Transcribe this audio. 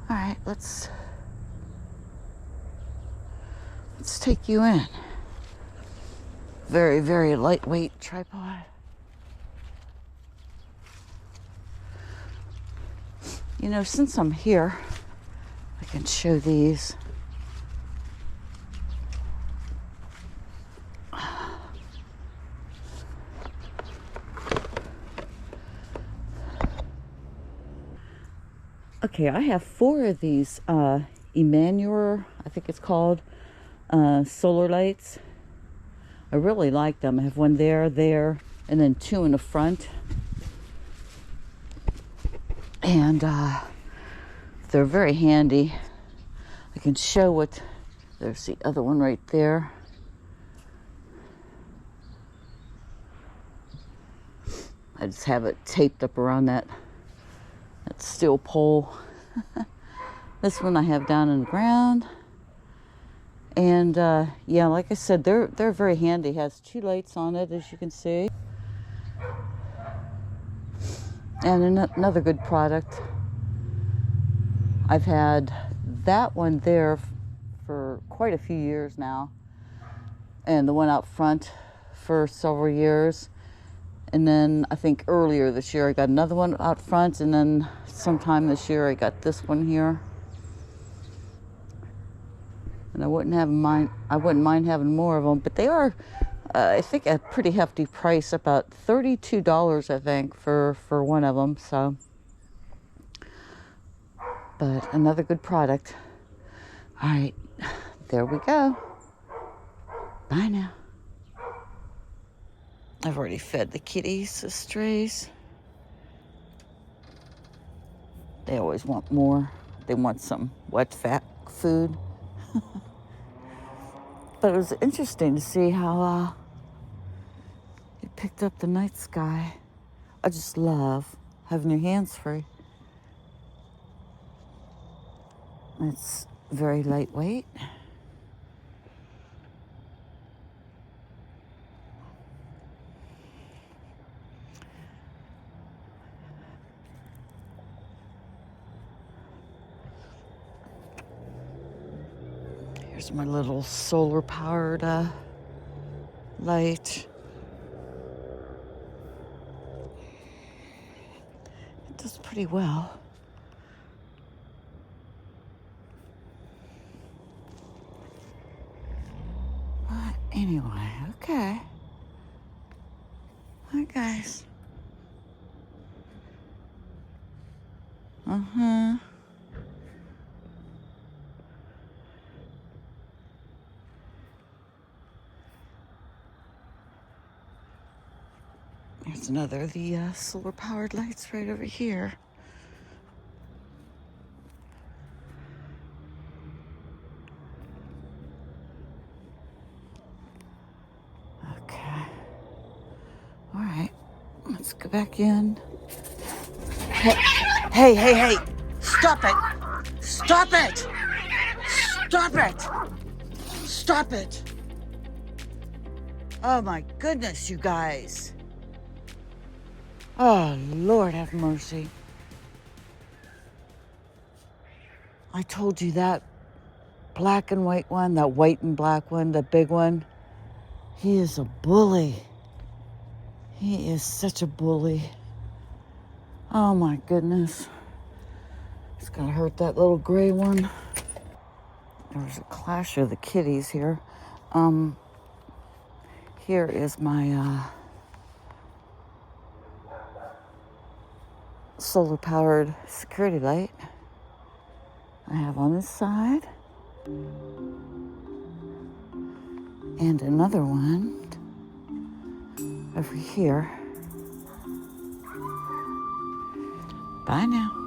All right, let's take you in. Very, very lightweight tripod. You know, since I'm here, I can show these. Okay, I have 4 of these Emaner, I think it's called, solar lights. I really like them. I have one there, and then 2 in the front. And they're very handy. I can show what, there's the other one right there. I just have it taped up around that steel pole. This one I have down in the ground. And yeah, like I said, they're very handy. It has 2 lights on it, as you can see. And another good product. I've had that one there for quite a few years now, and the one out front for several years. And then I think earlier this year I got another one out front, and then sometime this year I got this one here. And I wouldn't mind having more of them, but they are, I think, a pretty hefty price, about $32, I think, for one of them. So, but another good product. All right, there we go. Bye now. I've already fed the kitties, the strays. They always want more. They want some wet fat food. But it was interesting to see how it picked up the night sky. I just love having your hands free. It's very lightweight. Here's my little solar-powered light. It does pretty well. But anyway, okay. Hi, guys. Uh-huh. There's another of the solar-powered lights right over here. Okay. All right. Let's go back in. Hey. Stop it. Stop it. Stop it. Stop it. Oh, my goodness, you guys. Oh, Lord have mercy. I told you that black and white one, that white and black one, the big one, he is a bully. He is such a bully. Oh, my goodness. It's gonna hurt that little gray one. There's a clash of the kitties here. Here is my solar-powered security light I have on this side. And another one over here. Bye now.